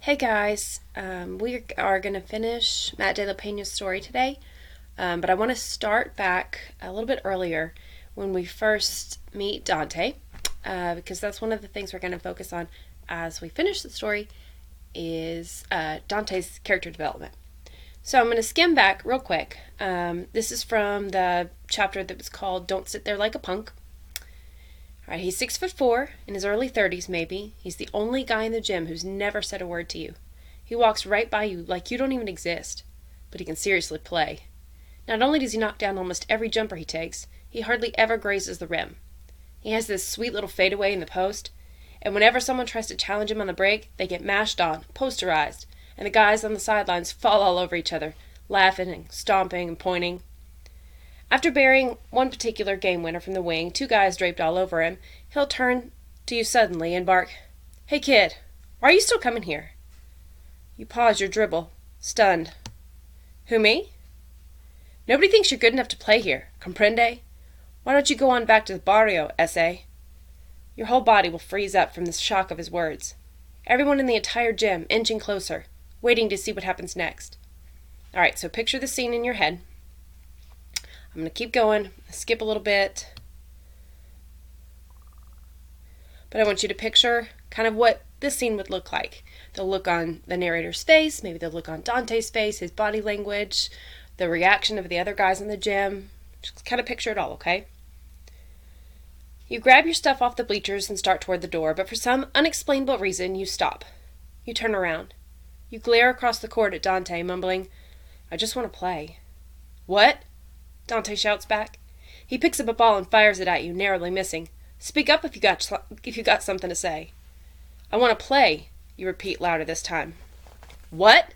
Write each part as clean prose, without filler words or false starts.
Hey guys, we are going to finish Matt de la Pena's story today, but I want to start back a little bit earlier when we first meet Dante, because that's one of the things we're going to focus on as we finish the story is Dante's character development. So I'm going to skim back real quick. This is from the chapter that was called Don't Sit There Like a Punk. All right, he's 6'4", in his early 30s maybe. He's the only guy in the gym who's never said a word to you. He walks right by you like you don't even exist, but he can seriously play. Not only does he knock down almost every jumper he takes, he hardly ever grazes the rim. He has this sweet little fadeaway in the post, and whenever someone tries to challenge him on the break, they get mashed on, posterized, and the guys on the sidelines fall all over each other, laughing and stomping and pointing. After burying one particular game winner from the wing, two guys draped all over him, he'll turn to you suddenly and bark, "Hey kid, why are you still coming here?" You pause your dribble, stunned. "Who, me?" "Nobody thinks you're good enough to play here. Comprende? Why don't you go on back to the barrio, S.A.?" Your whole body will freeze up from the shock of his words. Everyone in the entire gym inching closer, waiting to see what happens next. All right, so picture the scene in your head. I'm going to keep going, skip a little bit. But I want you to picture kind of what this scene would look like. The look on the narrator's face, maybe the look on Dante's face, his body language, the reaction of the other guys in the gym. Just kind of picture it all, okay? You grab your stuff off the bleachers and start toward the door, but for some unexplainable reason, you stop. You turn around. You glare across the court at Dante, mumbling, "I just want to play." "What?" Dante shouts back. He picks up a ball and fires it at you, narrowly missing. "Speak up if you got something to say." "I want to play," you repeat louder this time. "What?"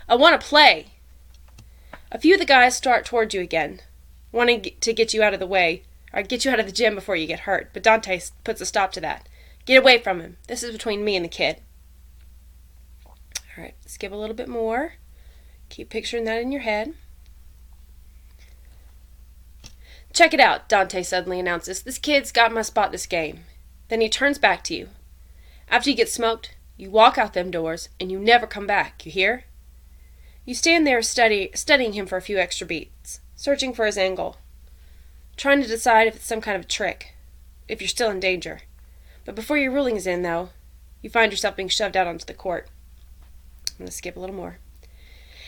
"I want to play." A few of the guys start toward you again, wanting to get you out of the way, or get you out of the gym before you get hurt, but Dante puts a stop to that. "Get away from him. This is between me and the kid." All right, skip a little bit more. Keep picturing that in your head. "Check it out," Dante suddenly announces. "This kid's got my spot this game." Then he turns back to you. "After you get smoked, you walk out them doors, and you never come back, you hear?" You stand there studying him for a few extra beats, searching for his angle, trying to decide if it's some kind of trick, if you're still in danger. But before your ruling is in, though, you find yourself being shoved out onto the court. I'm going to skip a little more.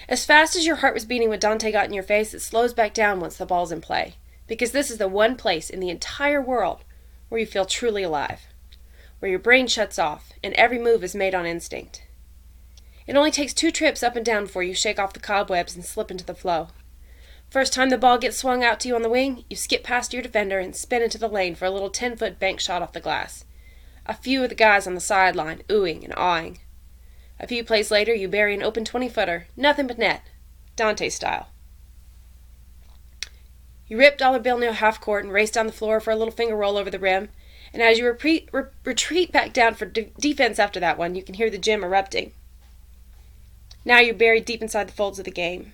As fast as your heart was beating when Dante got in your face, it slows back down once the ball's in play. Because this is the one place in the entire world where you feel truly alive, where your brain shuts off and every move is made on instinct. It only takes 2 trips up and down before you shake off the cobwebs and slip into the flow. First time the ball gets swung out to you on the wing, you skip past your defender and spin into the lane for a little 10-foot bank shot off the glass. A few of the guys on the sideline oohing and awing. A few plays later, you bury an open 20-footer, nothing but net, Dante style. You rip dollar bill near half court and race down the floor for a little finger roll over the rim, and as you retreat back down for defense after that one, you can hear the gym erupting. Now you're buried deep inside the folds of the game.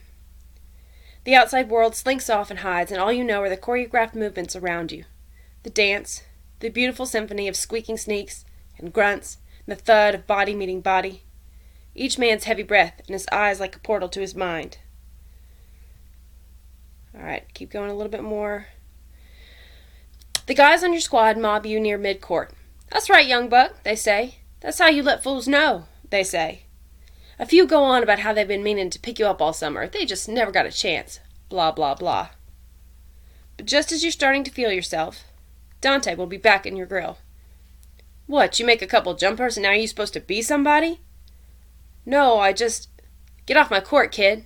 The outside world slinks off and hides, and all you know are the choreographed movements around you. The dance, the beautiful symphony of squeaking sneaks and grunts, and the thud of body meeting body. Each man's heavy breath and his eyes like a portal to his mind. All right, keep going a little bit more. The guys on your squad mob you near mid-court. "That's right, young buck," they say. "That's how you let fools know," they say. A few go on about how they've been meaning to pick you up all summer. They just never got a chance. Blah, blah, blah. But just as you're starting to feel yourself, Dante will be back in your grill. "What, you make a couple jumpers and now you're supposed to be somebody?" "No, I just... Get off my court, kid."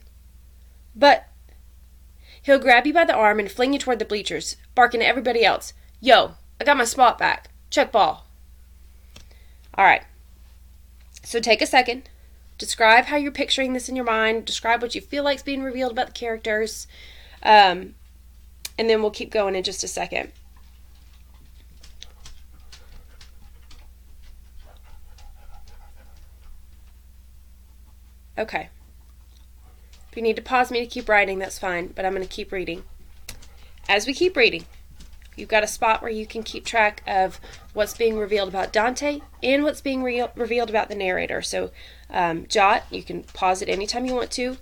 "But..." He'll grab you by the arm and fling you toward the bleachers, barking at everybody else, "Yo, I got my spot back. Check ball." All right. So take a second. Describe how you're picturing this in your mind. Describe what you feel like's being revealed about the characters. And then we'll keep going in just a second. Okay. If you need to pause me to keep writing, that's fine, but I'm going to keep reading. As we keep reading, You've got a spot where you can keep track of what's being revealed about Dante and what's being revealed about the narrator. So jot, you can pause it anytime you want to,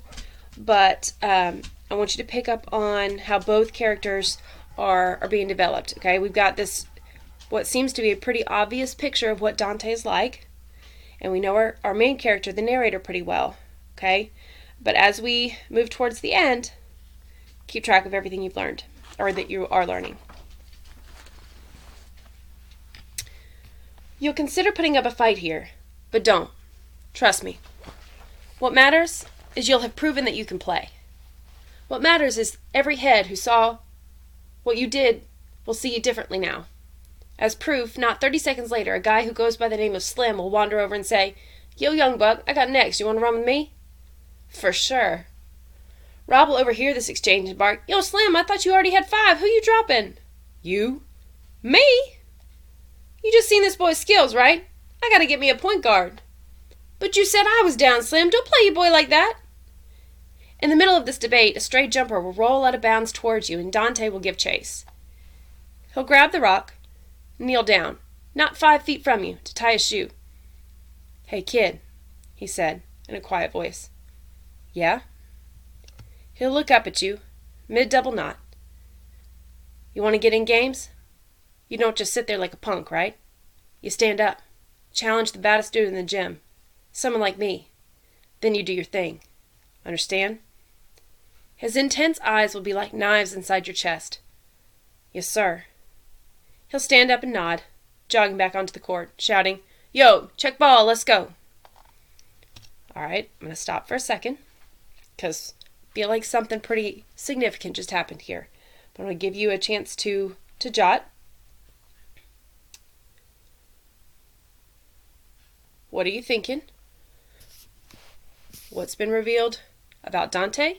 but I want you to pick up on how both characters are being developed. Okay, we've got this, what seems to be a pretty obvious picture of what Dante is like, and we know our main character, the narrator, pretty well. Okay, but as we move towards the end, keep track of everything you've learned, or that you are learning. You'll consider putting up a fight here, but don't. Trust me. What matters is you'll have proven that you can play. What matters is every head who saw what you did will see you differently now. As proof, not 30 seconds later, a guy who goes by the name of Slim will wander over and say, "Yo, young buck, I got next. You want to run with me?" For sure. Rob will overhear this exchange and bark, "Yo, Slim, I thought you already had 5. Who you dropping?" "You." "Me? You just seen this boy's skills, right? I gotta get me a point guard." "But you said I was down, Slim. Don't play your boy like that." In the middle of this debate, a stray jumper will roll out of bounds towards you, and Dante will give chase. He'll grab the rock, kneel down, not 5 feet from you, to tie his shoe. "Hey, kid," he said, in a quiet voice. "Yeah?" He'll look up at you, mid-double knot. "You want to get in games? You don't just sit there like a punk, right? You stand up, challenge the baddest dude in the gym, someone like me. Then you do your thing. Understand?" His intense eyes will be like knives inside your chest. "Yes, sir." He'll stand up and nod, jogging back onto the court, shouting, "Yo, check ball, let's go." All right, I'm going to stop for a second, because I feel like something pretty significant just happened here. But I'm going to give you a chance to jot. What are you thinking? What's been revealed about Dante?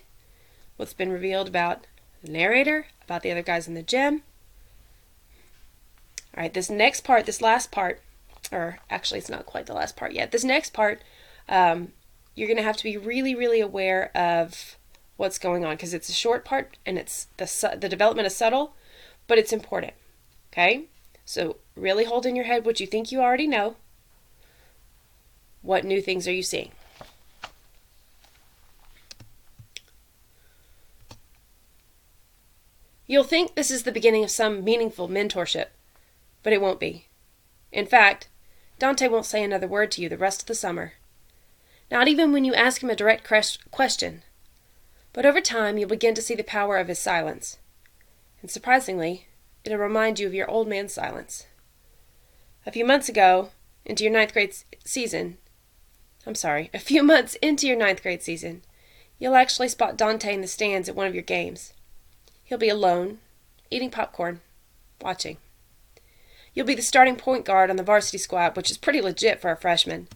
What's been revealed about the narrator? About the other guys in the gym? All right, this next part, this last part, or actually it's not quite the last part yet. This next part, you're going to have to be really, really aware of what's going on, because it's a short part and it's the development is subtle, but it's important. Okay? So really hold in your head what you think you already know. What new things are you seeing? You'll think this is the beginning of some meaningful mentorship, but it won't be. In fact, Dante won't say another word to you the rest of the summer. Not even when you ask him a direct question. But over time, you'll begin to see the power of his silence. And surprisingly, it'll remind you of your old man's silence. A few months into your ninth grade season, you'll actually spot Dante in the stands at one of your games. He'll be alone, eating popcorn, watching. You'll be the starting point guard on the varsity squad, which is pretty legit for a freshman.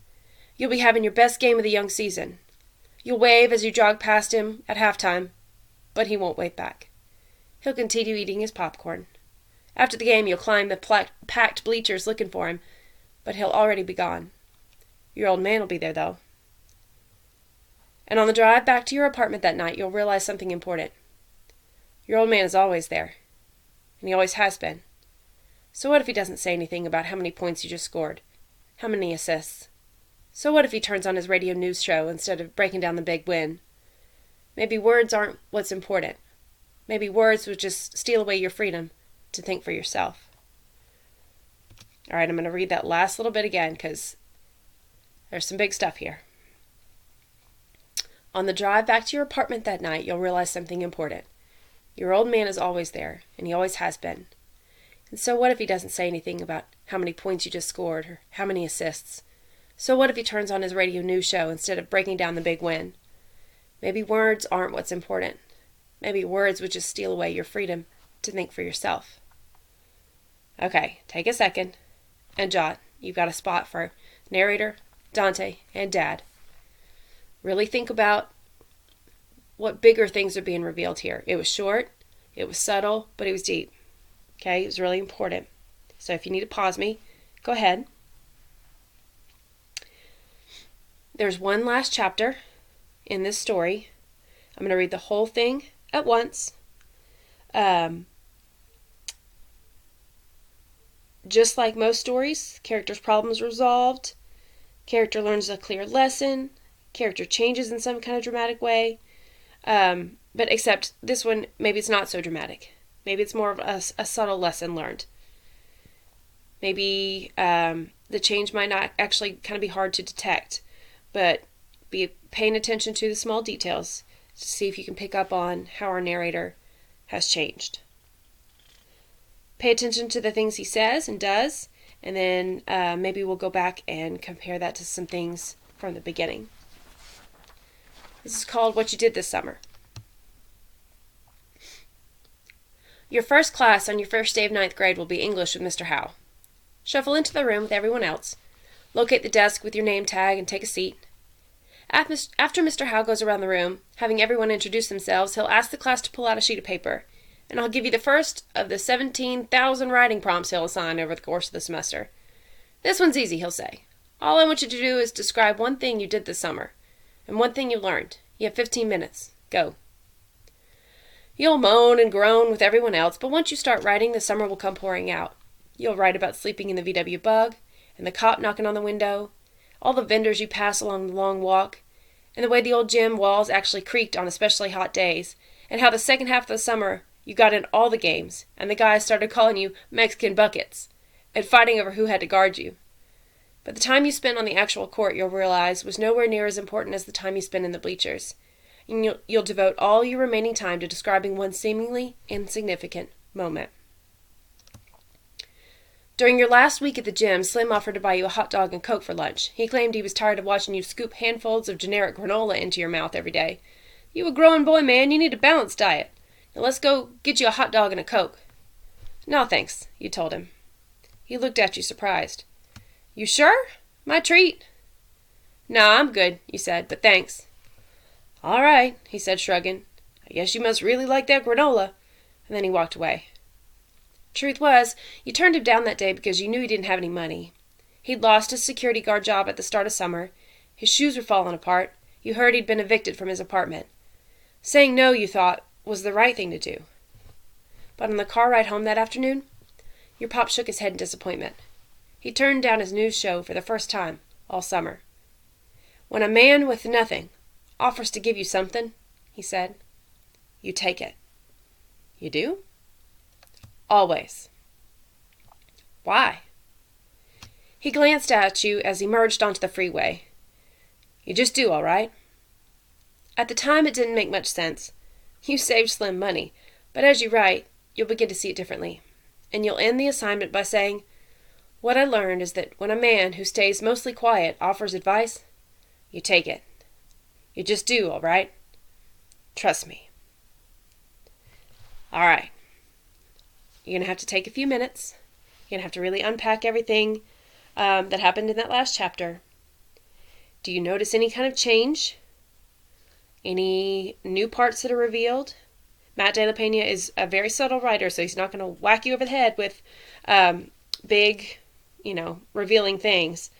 You'll be having your best game of the young season. You'll wave as you jog past him at halftime, but he won't wave back. He'll continue eating his popcorn. After the game, you'll climb the packed bleachers looking for him, but he'll already be gone. Your old man will be there, though. And on the drive back to your apartment that night, you'll realize something important. Your old man is always there, and he always has been. So what if he doesn't say anything about how many points you just scored? How many assists? So what if he turns on his radio news show instead of breaking down the big win? Maybe words aren't what's important. Maybe words would just steal away your freedom to think for yourself. All right, I'm going to read that last little bit again, because there's some big stuff here. On the drive back to your apartment that night, you'll realize something important. Your old man is always there, and he always has been. And so what if he doesn't say anything about how many points you just scored or how many assists? So what if he turns on his radio news show instead of breaking down the big win? Maybe words aren't what's important. Maybe words would just steal away your freedom to think for yourself. Okay, take a second and jot. You've got a spot for narrator, Dante, and Dad. Really think about what bigger things are being revealed here. It was short, it was subtle, but it was deep. Okay, it was really important. So if you need to pause me, go ahead. There's one last chapter in this story. I'm going to read the whole thing at once. just like most stories, character's problems resolved, character learns a clear lesson, character changes in some kind of dramatic way. But except this one, maybe it's not so dramatic. Maybe it's more of a subtle lesson learned. Maybe the change might not actually kind of be hard to detect, but be paying attention to the small details to see if you can pick up on how our narrator has changed. Pay attention to the things he says and does, and then maybe we'll go back and compare that to some things from the beginning. This is called What You Did This Summer. Your first class on your first day of 9th grade will be English with Mr. Howe. Shuffle into the room with everyone else. Locate the desk with your name tag and take a seat. After Mr. Howe goes around the room, having everyone introduce themselves, he'll ask the class to pull out a sheet of paper, and I'll give you the first of the 17,000 writing prompts he'll assign over the course of the semester. This one's easy, he'll say. All I want you to do is describe one thing you did this summer, and one thing you learned. You have 15 minutes. Go. You'll moan and groan with everyone else, but once you start writing, the summer will come pouring out. You'll write about sleeping in the VW Bug, and the cop knocking on the window, all the vendors you pass along the long walk, and the way the old gym walls actually creaked on especially hot days, and how the second half of the summer you got in all the games, and the guys started calling you Mexican buckets, and fighting over who had to guard you. But the time you spent on the actual court, you'll realize, was nowhere near as important as the time you spent in the bleachers. And you'll devote all your remaining time to describing one seemingly insignificant moment. During your last week at the gym, Slim offered to buy you a hot dog and Coke for lunch. He claimed he was tired of watching you scoop handfuls of generic granola into your mouth every day. You a growing boy, man. You need a balanced diet. Now let's go get you a hot dog and a Coke. No, thanks, you told him. He looked at you surprised. You sure? My treat. Nah, I'm good, you said, but thanks. All right, he said, shrugging. I guess you must really like that granola. And then he walked away. Truth was, you turned him down that day because you knew he didn't have any money. He'd lost his security guard job at the start of summer. His shoes were falling apart. You heard he'd been evicted from his apartment. Saying no, you thought, was the right thing to do. But on the car ride home that afternoon, your pop shook his head in disappointment. He turned down his news show for the first time all summer. When a man with nothing offers to give you something, he said, you take it. You do? Always. Why? He glanced at you as he merged onto the freeway. You just do, all right? At the time, it didn't make much sense. You saved Slim money, but as you write, you'll begin to see it differently. And you'll end the assignment by saying, what I learned is that when a man who stays mostly quiet offers advice, you take it. You just do, all right? Trust me. All right. You're going to have to take a few minutes. You're going to have to really unpack everything that happened in that last chapter. Do you notice any kind of change? Any new parts that are revealed? Matt De La Pena is a very subtle writer, so he's not going to whack you over the head with big, revealing things.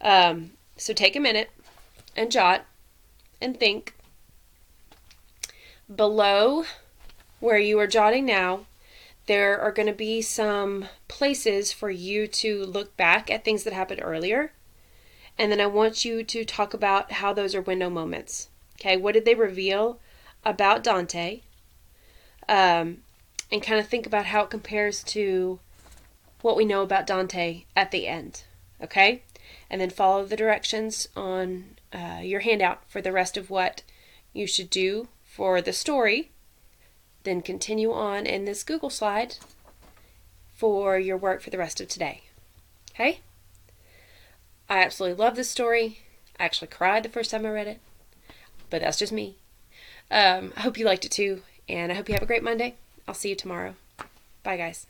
So take a minute and jot and think. Below where you are jotting now, there are going to be some places for you to look back at things that happened earlier. And then I want you to talk about how those are window moments. Okay, what did they reveal about Dante? And kind of think about how it compares to what we know about Dante at the end. Okay? And then follow the directions on your handout for the rest of what you should do for the story. Then continue on in this Google slide for your work for the rest of today. Okay? I absolutely love this story. I actually cried the first time I read it. But that's just me. I hope you liked it too. And I hope you have a great Monday. I'll see you tomorrow. Bye, guys.